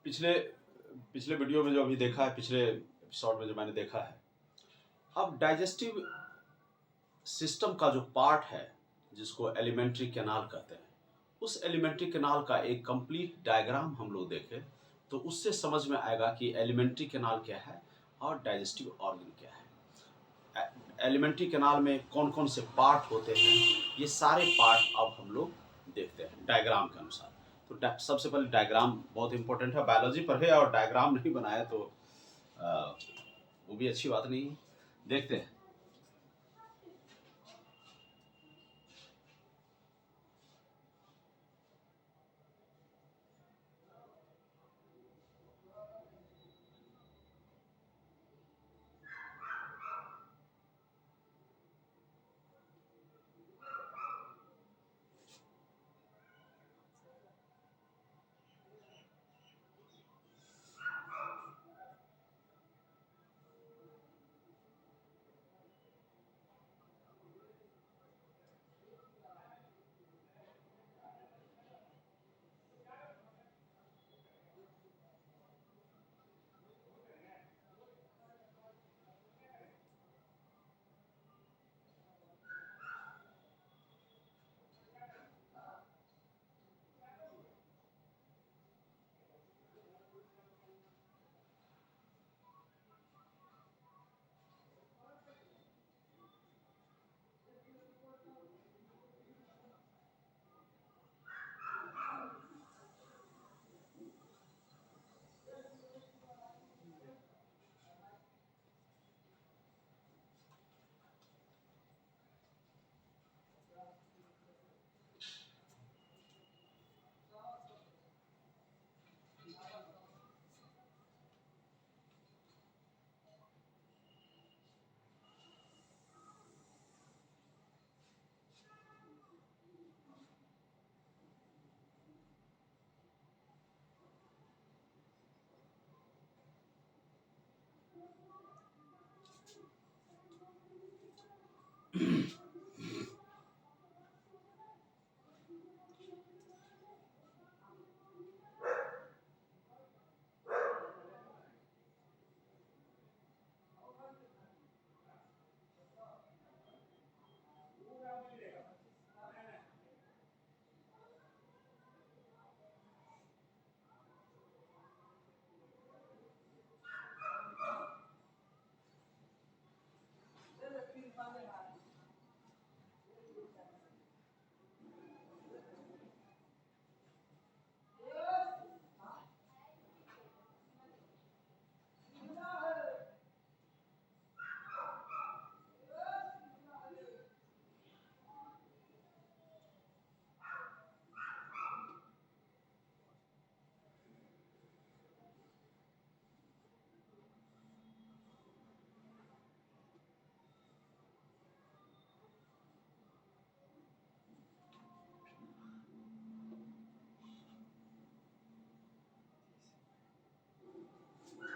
पिछले पिछले वीडियो में जो अभी देखा है, पिछले एपिसोड में जो मैंने देखा है, अब डाइजेस्टिव सिस्टम का जो पार्ट है जिसको एलिमेंट्री कैनाल कहते हैं, उस एलिमेंट्री कैनाल का एक कंप्लीट डायग्राम हम लोग देखें तो उससे समझ में आएगा कि एलिमेंट्री कैनाल क्या है और डाइजेस्टिव ऑर्गन क्या है। एलिमेंट्री कैनाल में कौन कौन से पार्ट होते हैं, ये सारे पार्ट अब हम लोग देखते हैं डायग्राम के अनुसार। तो सबसे पहले डायग्राम बहुत इंपॉर्टेंट है, बायोलॉजी पढ़े और डायग्राम नहीं बनाया तो वो भी अच्छी बात नहीं है। देखते हैं।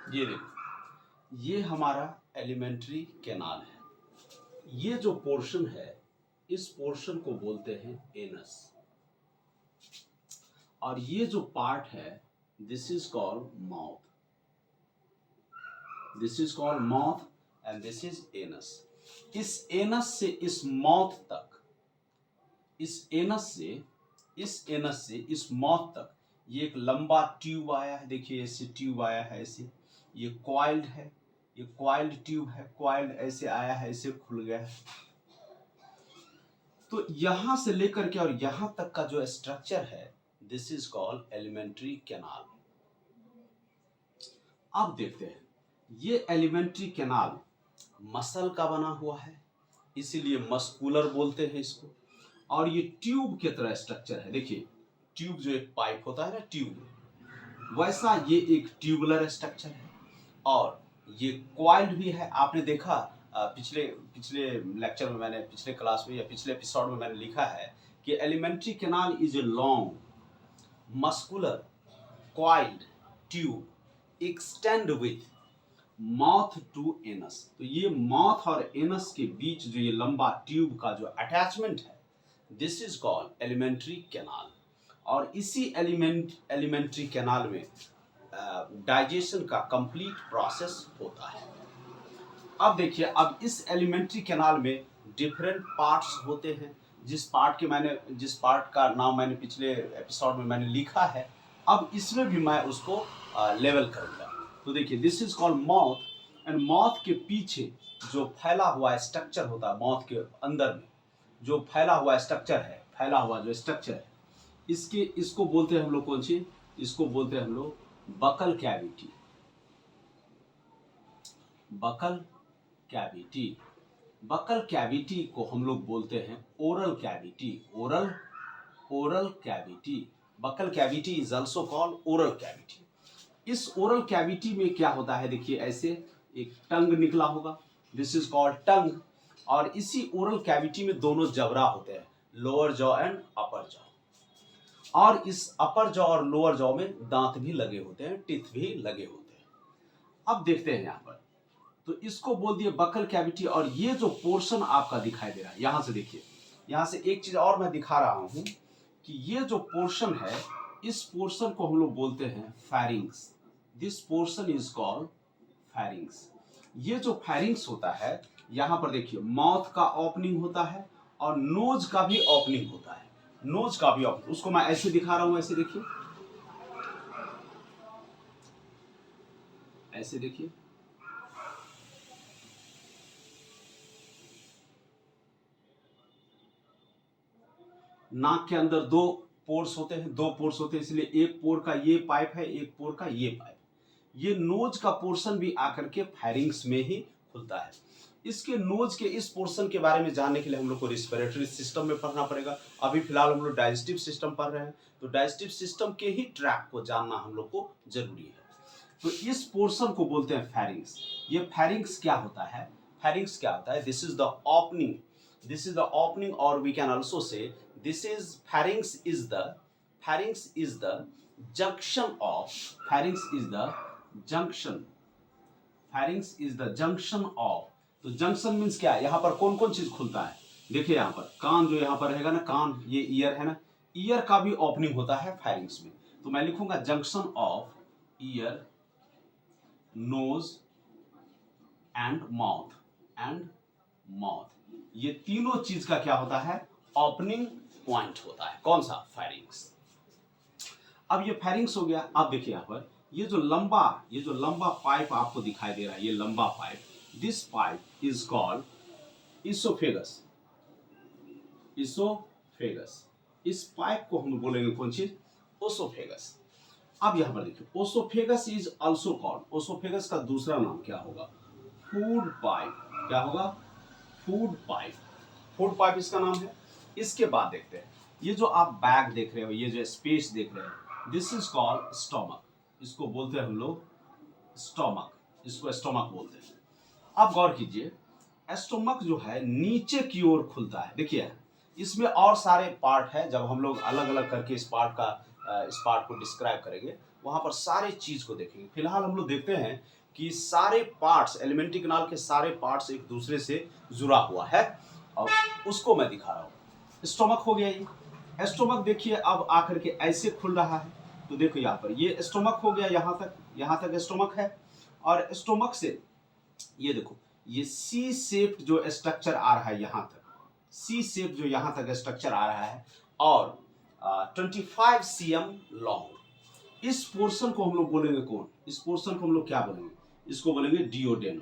ये देखो, ये हमारा एलिमेंट्री कैनाल है। ये जो पोर्शन है, इस पोर्शन को बोलते हैं एनस, और ये जो पार्ट है this is called mouth. This is called mouth and this is anus. इस एनस से इस माउथ तक, इस एनस से इस माउथ तक ये एक लंबा ट्यूब आया है। देखिए ऐसे ट्यूब आया है, ऐसे ये कॉइल्ड है, ये कॉइल्ड ट्यूब है, कॉइल्ड ऐसे आया है, ऐसे खुल गया है। तो यहां से लेकर के और यहां तक का जो स्ट्रक्चर है this is called alimentary canal. अब देखते हैं, ये एलिमेंट्री कैनाल मसल का बना हुआ है, इसीलिए मस्कुलर बोलते हैं इसको। और ये ट्यूब की तरह स्ट्रक्चर है। देखिए ट्यूब जो एक पाइप होता है ना, ट्यूब, वैसा ये एक ट्यूबुलर स्ट्रक्चर है। और ये कॉइल्ड भी है। आपने देखा पिछले लेक्चर में, मैंने पिछले क्लास में या पिछले एपिसोड में मैंने लिखा है कि alimentary canal is a long muscular coiled tube extend with mouth to anus. तो ये माउथ और एनस के बीच जो ये लंबा ट्यूब का जो अटैचमेंट है this is called alimentary canal. और इसी एलिमेंट्री कैनाल में डाइजेशन का कंप्लीट प्रोसेस होता है। अब देखिए, अब इस एलिमेंट्री कैनाल में डिफरेंट पार्ट्स होते हैं। जिस पार्ट का नाम मैंने पिछले एपिसोड में मैंने लिखा है, अब इसमें भी मैं उसको लेवल करूँगा। तो देखिए, this is called mouth, and mouth के पीछे जो फैला हुआ स्ट्रक्चर होता है, माउथ के अंदर में जो फैला हुआ स्ट्रक्चर है, इसको बोलते हैं हम लोग कौन सी, इसको बोलते हैं हम लोग बकल कैविटी। बकल कैविटी को हम लोग बोलते हैं oral cavity. Oral cavity, buccal cavity is also called oral cavity. इस ओरल कैविटी में क्या होता है, देखिए ऐसे एक टंग निकला होगा, दिस इज कॉल्ड टंग। और इसी ओरल कैविटी में दोनों जबड़ा होते हैं, lower jaw and upper jaw. और इस अपर जॉ और लोअर जॉ में दांत भी लगे होते हैं, टीथ भी लगे होते हैं। अब देखते हैं यहाँ पर, तो इसको बोल दिए बकल कैविटी। और ये जो पोर्शन आपका दिखाई दे रहा है, यहां से देखिए, यहां से एक चीज और मैं दिखा रहा हूं कि ये जो पोर्शन है, इस पोर्शन को हम लोग बोलते हैं फैरिंग्स। This portion is called फैरिंग्स। ये जो फैरिंग्स होता है, यहां पर देखिए माउथ का ओपनिंग होता है और नोज का भी ओपनिंग होता है। नोज का भी ओपनिंग, उसको मैं ऐसे दिखा रहा हूं, ऐसे देखिए, ऐसे देखिए, नाक के अंदर दो पोर्स होते हैं, इसलिए एक पोर का ये पाइप है, एक पोर का ये पाइप। ये नोज का पोर्शन भी आकर के फैरिंग्स में ही खुलता है। इसके नोज के इस पोर्शन के बारे में जानने के लिए हम लोग को रिस्पिरेटरी सिस्टम में पढ़ना पड़ेगा। अभी फिलहाल हम लोग डाइजेस्टिव सिस्टम पढ़ रहे हैं, तो डाइजेस्टिव सिस्टम के ही ट्रैक को जानना हम लोग को जरूरी है। तो इस पोर्शन को बोलते हैं फैरिंग्स। ये फैरिंग्स क्या होता है, दिस इज द ओपनिंग, और we can also say this is pharynx is the junction of तो जंक्शन मीन्स क्या है, यहाँ पर कौन कौन चीज खुलता है। देखिए यहाँ पर कान, जो यहाँ पर रहेगा ना, कान, ये ईयर है ना, ईयर का भी ओपनिंग होता है फैरिंग्स में। तो मैं लिखूंगा junction of ear, nose and mouth. ये तीनों चीज का क्या होता है, ओपनिंग पॉइंट होता है। कौन सा, फैरिंग्स। अब ये फैरिंग्स हो गया। अब देखिए यहाँ पर ये जो लंबा पाइप आपको दिखाई दे रहा है, ये लंबा pipe, this pipe is called oesophagus. इस पाइप को हम बोलेंगे कौन चीज, ओसोफेगस। अब यहाँ पर देखिए, oesophagus is also called, oesophagus का दूसरा नाम क्या होगा, फूड पाइप। क्या होगा, फूड पाइप इसका नाम है। इसके बाद देखते हैं, ये जो आप बैग देख रहे हो, ये जो स्पेस देख रहे हो, दिस इज कॉल्ड स्टोमक। इसको बोलते हैं हम लोग स्टोमक, इसको स्टोमक बोलते हैं। अब गौर कीजिए, स्टोमक जो है नीचे की ओर खुलता है। देखिए इसमें और सारे पार्ट है, जब हम लोग अलग अलग करके इस पार्ट को डिस्क्राइब करेंगे, वहां पर सारे चीज को देखेंगे। फिलहाल हम लोग देखते हैं कि सारे पार्ट्स, एलिमेंट्री कैनाल के सारे पार्ट्स एक दूसरे से जुड़ा हुआ है, और उसको मैं दिखा रहा हूँ। स्टोमक हो गया ये। स्टोमक देखिए अब आकर के ऐसे खुल रहा है, तो देखो यहाँ पर ये स्टोमक हो गया, यहाँ तक स्टोमक है। और स्टोमक से ये देखो, ये सी शेप जो स्ट्रक्चर आ रहा है यहाँ तक, सी शेप जो यहाँ तक स्ट्रक्चर आ रहा है, और 25 cm लॉन्ग। इस पोर्शन को हम लोग बोलेंगे कौन, इस पोर्शन को हम लोग क्या बोलेंगे, इसको बोलेंगे डिओडेनम।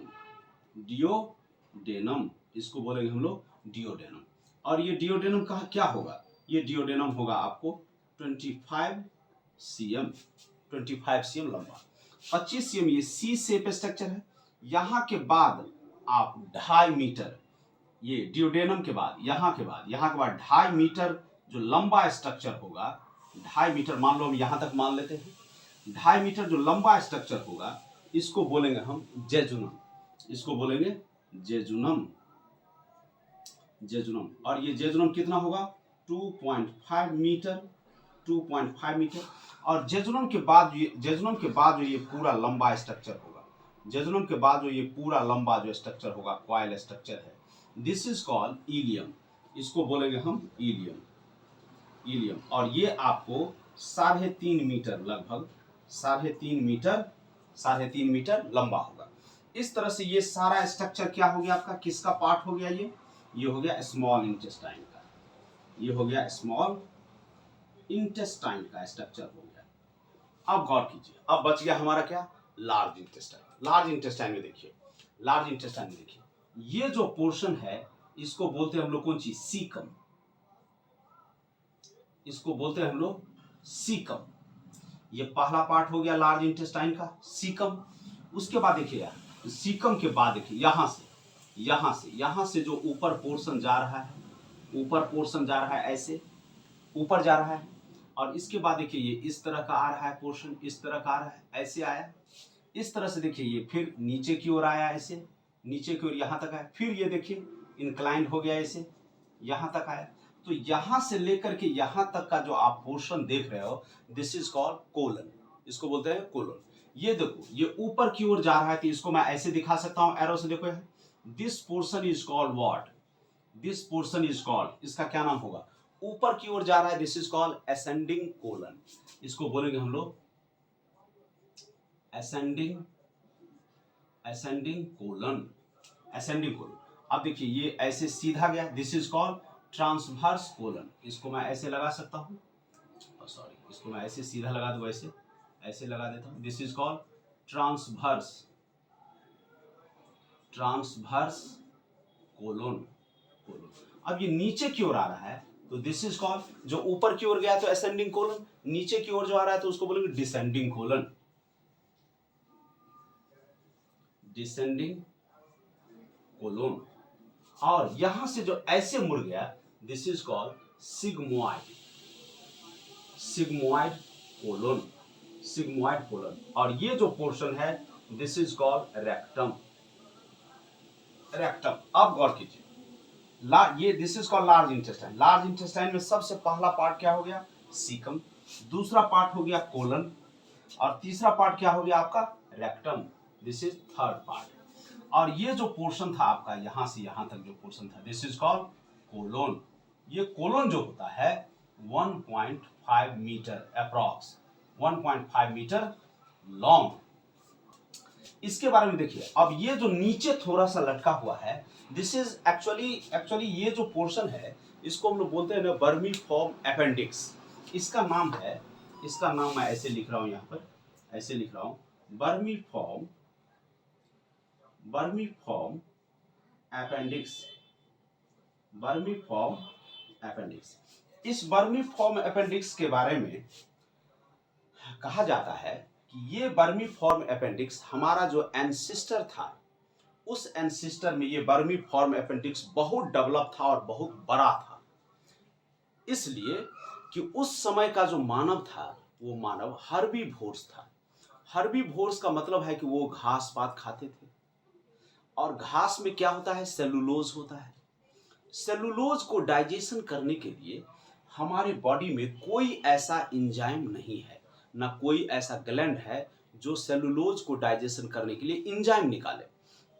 इसको बोलेंगे हम लोग डिओडेनम। और ये डिओडेनम का क्या होगा, ये डिओडेनम होगा आपको 25 cm लंबा, 25 cm। ये सी शेप स्ट्रक्चर है। यहाँ के बाद आप 2.5 मीटर, ये डिओडेनम के बाद, यहाँ के बाद 2.5 मीटर जो लंबा स्ट्रक्चर होगा, 2.5 मीटर मान लो, हम यहाँ तक मान लेते हैं, 2.5 मीटर जो लंबा स्ट्रक्चर होगा, इसको बोलेंगे हम जेजुनम। इसको बोलेंगे जेजुनम। और ये जेजुनम कितना होगा, 2.5 मीटर। और जेजुनम के बाद जो ये पूरा लंबा स्ट्रक्चर होगा, कॉइल स्ट्रक्चर है, दिस इज कॉल्ड इलियम। इसको बोलेंगे हम इलियम। और ये आपको 3.5 मीटर लगभग 3.5 मीटर लंबा होगा। इस तरह से ये सारा स्ट्रक्चर क्या हो गया आपका, किसका पार्ट हो गया, ये हो गया स्मॉल इंटेस्टाइन का, ये हो गया स्मॉल इंटेस्टाइन का स्ट्रक्चर हो गया। अब गौर कीजिए, अब बच गया हमारा क्या, लार्ज इंटेस्टाइन। लार्ज इंटेस्टाइन में देखिए, लार्ज इंटेस्टाइन में देखिए, ये जो पोर्शन है इसको बोलते हैं हम लोग कौन चीज, सीकम। इसको बोलते हैं हम लोग सीकम। ये पहला पार्ट हो गया लार्ज इंटेस्टाइन का, सीकम। उसके बाद देखिए यार, सीकम के बाद देखिए यहां से जो ऊपर पोर्शन जा रहा है, ऊपर पोर्शन जा रहा है, ऐसे ऊपर जा रहा है। और इसके बाद देखिए ये इस तरह का आ रहा है पोर्शन, इस तरह का आ रहा है, ऐसे आया। इस तरह से देखिए ये फिर नीचे की ओर आया, ऐसे नीचे की ओर यहां तक आया। फिर ये देखिए इंक्लाइंड हो गया, ऐसे यहां तक आया। तो यहां से लेकर के यहां तक का जो आप पोर्शन देख रहे हो, दिस इज कॉल्ड कोलन। इसको बोलते हैं कोलन। ये देखो ये ऊपर की ओर जा रहा है, तो इसको मैं ऐसे दिखा सकता हूं एरो से। देखो this portion is called what, this portion is called, इसका क्या नाम होगा, ऊपर की ओर जा रहा है, this is called ascending colon. इसको बोलेंगे हम लोग असेंडिंग कोलन, असेंडिंग कोलन। अब देखिए ये ऐसे सीधा गया, this is called transverse colon. इसको मैं ऐसे लगा सकता हूं, सॉरी, इसको मैं ऐसे सीधा लगा दूं, ऐसे लगा देता हूं, this is called transverse colon. अब ये नीचे की ओर आ रहा है, तो दिस इज कॉल्ड, जो ऊपर की ओर गया तो असेंडिंग कोलन, नीचे की ओर जो आ रहा है तो उसको बोलेंगे डिसेंडिंग कोलन, डिसेंडिंग कोलन। और यहां से जो ऐसे मुड़ गया, this is called sigmoid colon, sigmoid colon. और ये जो पोर्शन है, दिस इज कॉल्ड रेक्टम। अब गौर कीजिए, ये this is called large intestine. Large intestine में सबसे पहला पार्ट क्या हो गया, सीकम। दूसरा पार्ट हो गया कोलन। और तीसरा पार्ट क्या हो गया आपका, rectum. This is third part. और ये जो पोर्शन था आपका यहां से यहां तक जो पोर्शन था, दिस इज कॉल्ड कोलोन। ये कोलोन जो होता है 1.5 मीटर अप्रॉक्स, 1.5 मीटर लॉन्ग। इसके बारे में देखिए, अब ये जो नीचे थोड़ा सा लटका हुआ है, दिस इज एक्चुअली ये जो पोर्शन है, इसको हम लोग बोलते हैं ना वर्मीफॉर्म अपेंडिक्स। इसका नाम है, इसका नाम मैं ऐसे लिख रहा हूं, यहां पर ऐसे लिख रहा हूं, वर्मीफॉर्म अपेंडिक्स, वर्मीफॉर्म अपेंडिक्स। इस वर्मीफॉर्म अपेंडिक्स के बारे में कहा जाता है कि ये वर्मीफॉर्म अपेंडिक्स हमारा जो एंसिस्टर था, उस एंसिस्टर में ये वर्मीफॉर्म अपेंडिक्स बहुत डेवलप था और बहुत बड़ा था। इसलिए कि उस समय का जो मानव था, वो मानव हर्बीवोर्स था। हर्बीवोर्स का मतलब है कि वो घास पात खाते थे। और घास में क्या होता है, सेलुलोज होता है। सेलुलोज को डाइजेशन करने के लिए हमारे बॉडी में कोई ऐसा एंजाइम नहीं है, ना कोई ऐसा ग्लैंड है जो सेलुलोज को डाइजेशन करने के लिए एंजाइम निकाले।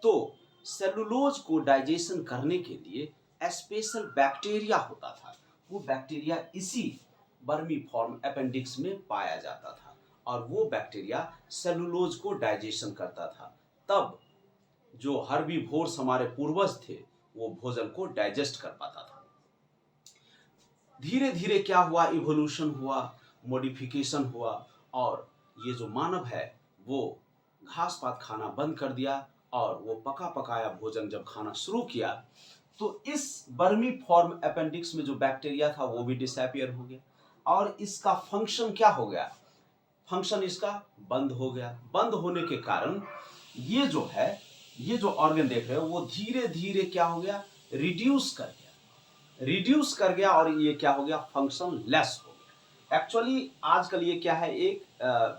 तो सेलुलोज को डाइजेशन करने के लिए स्पेशल बैक्टीरिया होता था। वो बैक्टीरिया इसी वर्मीफॉर्म अपेंडिक्स में पाया जाता था, और वो बैक्टीरिया सेलुलोज को डाइजेशन करता था। तब जो हर्बीवोर्स हमारे पूर्वज थे, वो भोजन को डाइजेस्ट कर पाता था। धीरे धीरे क्या हुआ, इवोल्यूशन हुआ, मॉडिफिकेशन हुआ, और ये जो मानव है वो घास पात खाना बंद कर दिया, और वो पका पकाया भोजन जब खाना शुरू किया, तो इस वर्मीफॉर्म अपेंडिक्स में जो बैक्टीरिया था वो भी डिसअपीयर हो गया, और इसका फंक्शन क्या हो गया, फंक्शन इसका बंद हो गया। बंद होने के कारण ये जो है, ये जो ऑर्गन देख रहे हो, वो धीरे धीरे क्या हो गया, रिड्यूस कर गया, और ये क्या हो गया, फंक्शन लेस हो गया। एक्चुअली आजकल ये क्या है, एक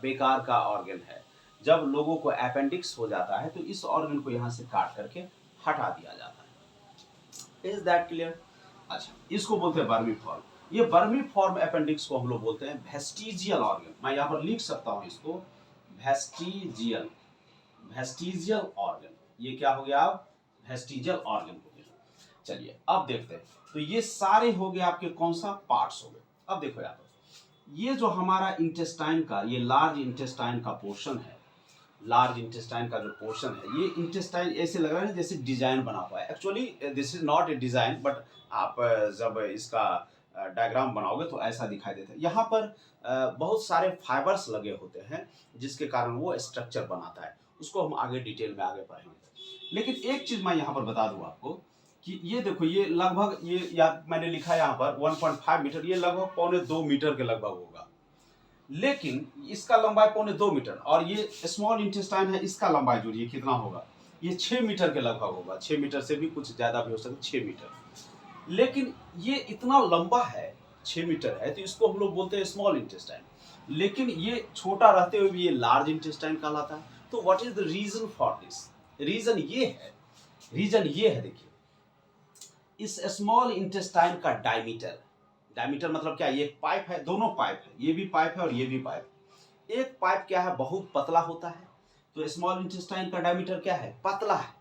बेकार का ऑर्गन है। जब लोगों को अपेंडिक्स हो जाता है तो इस ऑर्गन को यहां से काट करके हटा दिया जाता है। Is that clear? अच्छा, इसको बोलते हैं वर्मीफॉर्म। ये वर्मीफॉर्म अपेंडिक्स को हम लोग बोलते हैं वेस्टिजियल ऑर्गन। मैं यहाँ पर लिख सकता हूँ इसको, वेस्टिजियल ऑर्गन। ये क्या हो गया, अब वेस्टिजियल ऑर्गन हो गया। चलिए अब देखते हैं, तो ये सारे हो गए आपके कौन सा पार्ट्स हो गए। अब देखो यहाँ पर ये जो हमारा इंटेस्टाइन का, ये लार्ज इंटेस्टाइन का पोर्शन है, लार्ज इंटेस्टाइन का जो पोर्शन है, ये इंटेस्टाइन ऐसे लग रहा है जैसे डिजाइन बना हुआ है। Actually this is not a design, but आप जब इसका डायग्राम बनाओगे तो ऐसा दिखाई देता है। यहाँ पर बहुत सारे फाइबर्स लगे होते हैं जिसके कारण वो स्ट्रक्चर बनाता है, उसको हम आगे डिटेल में आगे पढ़ेंगे। लेकिन एक चीज मैं यहाँ पर बता दूं आपको कि ये देखो, ये लगभग, ये या मैंने लिखा है यहाँ पर 1.5 मीटर, ये लगभग 1.25 मीटर के लगभग होगा। लेकिन इसका लंबाई 1.25 मीटर, और ये स्मॉल इंटेस्टाइन है, इसका लंबाई जोड़िए कितना होगा, ये 6 मीटर के लगभग होगा। 6 मीटर से भी कुछ ज्यादा भी हो सकता है, 6 मीटर। लेकिन ये इतना लंबा है, 6 मीटर है, तो इसको हम लोग बोलते हैं स्मॉल इंटेस्टाइन। लेकिन ये छोटा रहते हुए भी ये लार्ज इंटेस्टाइन कहलाता है। तो what is the reason for this? Reason ये है, देखिए, इस स्मॉल इंटेस्टाइन का डायमीटर, डायमीटर मतलब क्या, ये एक पाइप है, दोनों पाइप है, ये भी पाइप है और ये भी पाइप। एक पाइप क्या है, बहुत पतला होता है, तो स्मॉल इंटेस्टाइन का डायमीटर क्या है, पतला है।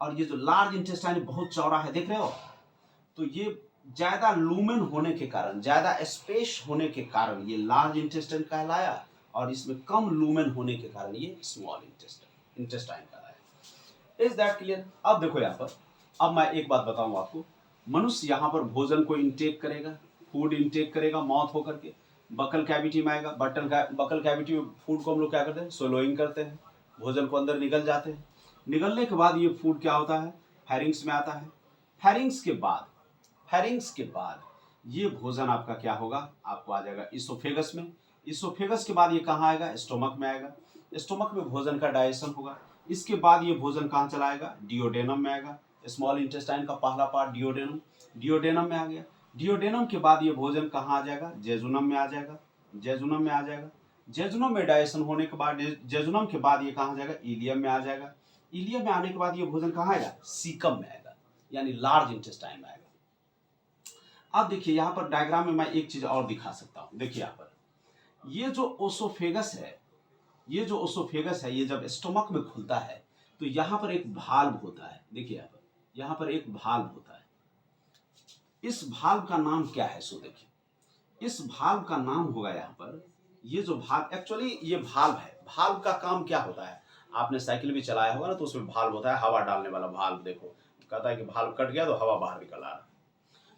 और ये जो लार्ज इंटेस्टाइन बहुत चौड़ा है, देख रहे हो, तो ये ज्यादा लूमेन होने के कारण, ज्यादा स्पेस होने के कारण ये लार्ज इंटेस्टाइन कहलाया, और इसमें कम लूमेन होने के कारण ये स्मॉल इंटेस्टाइन कहलाया। Is that clear? अब देखो यहाँ पर, अब मैं एक बात बताऊं आपको, मनुष्य यहाँ पर भोजन को इंटेक करेगा, फूड इंटेक करेगा माउथ होकर के, बकल कैविटी में आएगा, बकल कैविटी में फूड को हम लोग क्या करते हैं, सोलोइंग करते हैं, भोजन को अंदर निकल जाते हैं। निकलने के बाद ये फूड क्या होता है, फेरिंग्स में आता है। फेरिंग्स के बाद ये भोजन आपका क्या होगा, आपको आ जाएगा इसोफेगस में। इसोफेगस के बाद ये कहाँ आएगा, स्टोमक में आएगा। स्टोमक में भोजन का डाइजेशन होगा। इसके बाद ये भोजन कहाँ चला आएगा, डिओडेनम में आएगा। स्मॉल इंटेस्टाइन का पहला पार्ट डिओडेनम, डिओडेनम में आ गया। डिओडेनम के बाद ये भोजन कहाँ आ जाएगा, जेजुनम में आ जाएगा। जेजुनम में आ जाएगा। जेजुनम में डाइजेशन होने के बाद, जेजुनम के बाद ये कहाँ आ जाएगा, इलियम में आ जाएगा। इलियम में आने के बाद ये भोजन कहाँ आएगा, सीकम में आएगा, यानी लार्ज इंटेस्टाइन में आएगा। अब देखिए यहाँ पर डायग्राम में मैं एक चीज और दिखा सकता हूँ। देखिए यहाँ पर ये जो ओसोफेगस है, ये जो ओसोफेगस है, ये जब स्टोमक में खुलता है तो यहाँ पर एक भाल्व होता है। देखिए यहाँ पर एक भाल्व होता है। इस भाल्व का नाम क्या है, सो देखिए, इस भाल्व का नाम होगा यहाँ पर, ये जो भाल्व, एक्चुअली ये भाल्व है। भाल्व का काम क्या होता है, आपने साइकिल भी चलाया होगा ना, तो उसमें भाल्व होता है, हवा डालने वाला भाल्व। देखो, कहता है कि भाल्व कट गया तो हवा बाहर निकल आ रहा।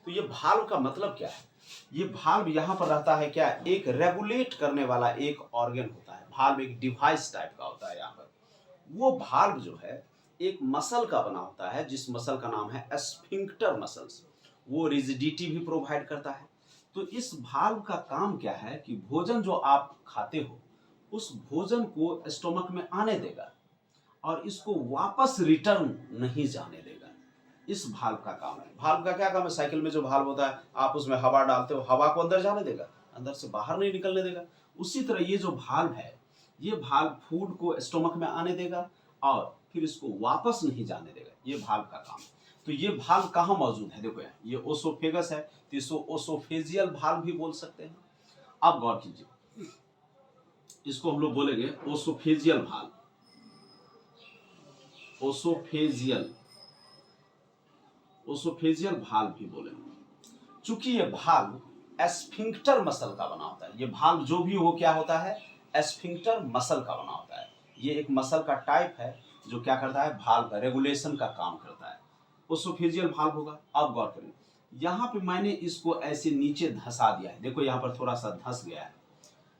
तो ये भाल्व का मतलब क्या है, ये भाल्व यहाँ पर रहता है क्या, एक रेगुलेट करने वाला एक ऑर्गन होता है। भाल्व एक डिवाइस टाइप का होता है यहाँ पर। वो भाल्व जो है एक मसल का बना होता है, जिस मसल का नाम है स्फिंक्टर मसल्स। वो रिजिडिटी भी प्रोवाइड करता है। तो इस भाल्व का काम क्या है कि भोजन जो आप खाते हो, उस भोजन को स्टोमक में आने देगा और इसको वापस रिटर्न नहीं जाने देगा। इस भाल्व का काम है। भाल्व का क्या काम है, साइकिल में जो भाल्व होता है, आप उसमें हवा डालते हो, हवा को अंदर जाने देगा, अंदर से बाहर नहीं निकलने देगा। उसी तरह ये जो भाल्व है, ये भाल्व फूड को स्टोमक में आने देगा और फिर इसको वापस नहीं जाने देगा। ये भाल्व का काम है। तो ये भाल्व कहाँ मौजूद है, देखो ये ओसोफेगस है, तो इसको ओसोफेजियल भाल्व भी बोल सकते हैं। अब गौर कीजिए, इसको हम लोग बोलेंगे ओसोफेजियल भाल्व। ओसोफेजियल भाल्व भी बोलेंगे। चूंकि ये भाल्व स्फिंक्टर मसल का बना होता है। ये भाल्व जो भी हो क्या होता है, स्फिंक्टर मसल का बना होता है। ये एक मसल का टाइप है जो क्या करता है, भाल्व का रेगुलेशन का काम करता है। ओसोफेजियल भाल्व होगा। अब गौर करें, यहाँ पे मैंने इसको ऐसे नीचे धंसा दिया है। देखो यहाँ पर थोड़ा सा धंस गया है।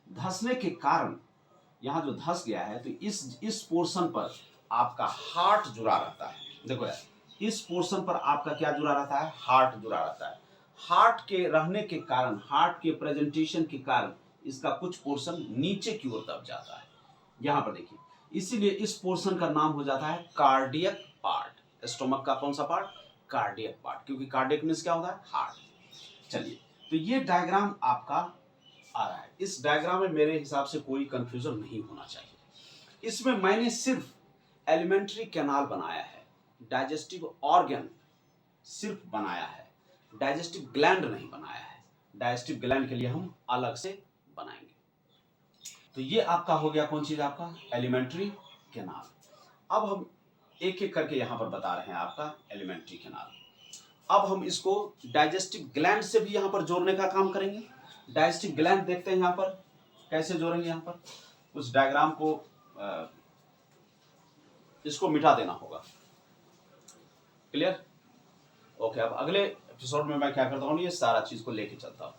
धंसने के कारण, यहाँ जो धंस गया है, तो इस पोर्शन पर आपका हार्ट जुड़ा रहता है। देखो यार, इस पोर्शन पर आपका क्या जुड़ा रहता है, हार्ट जुड़ा रहता है। हार्ट के रहने के कारण, हार्ट के प्रेजेंटेशन के कारण इसका कुछ पोर्शन नीचे की ओर दब जाता है। यहाँ पर देखिए, इसीलिए इस पोर्शन का नाम हो जाता है कार्डियक पार्ट। स्टोमक का कौन सा पार्ट, कार्डियक पार्ट, क्योंकि कार्डियक मीन्स क्या होता है, हार्ट। चलिए, तो ये डायग्राम आपका आ रहा है। इस डायग्राम में मेरे हिसाब से कोई कंफ्यूजन नहीं होना चाहिए। इसमें मैंने सिर्फ एलिमेंट्री कैनाल बनाया है, डाइजेस्टिव ऑर्गन सिर्फ बनाया है, डाइजेस्टिव ग्लैंड नहीं बनाया है। डाइजेस्टिव ग्लैंड के लिए हम अलग से बनाएंगे। तो ये आपका हो गया कौन चीज, आपका एलिमेंट्री कैनाल। अब हम एक एक करके यहां पर बता रहे हैं आपका एलिमेंट्री कैनाल। अब हम इसको डाइजेस्टिव ग्लैंड से भी यहां पर जोड़ने का काम करेंगे डायस्टिक ग्लैंड देखते हैं यहाँ पर कैसे जोड़ेंगे, यहाँ पर उस डायग्राम को इसको मिटा देना होगा। क्लियर? ओके, अब अगले एपिसोड में मैं क्या करता हूँ, ये सारा चीज को लेके चलता हूँ।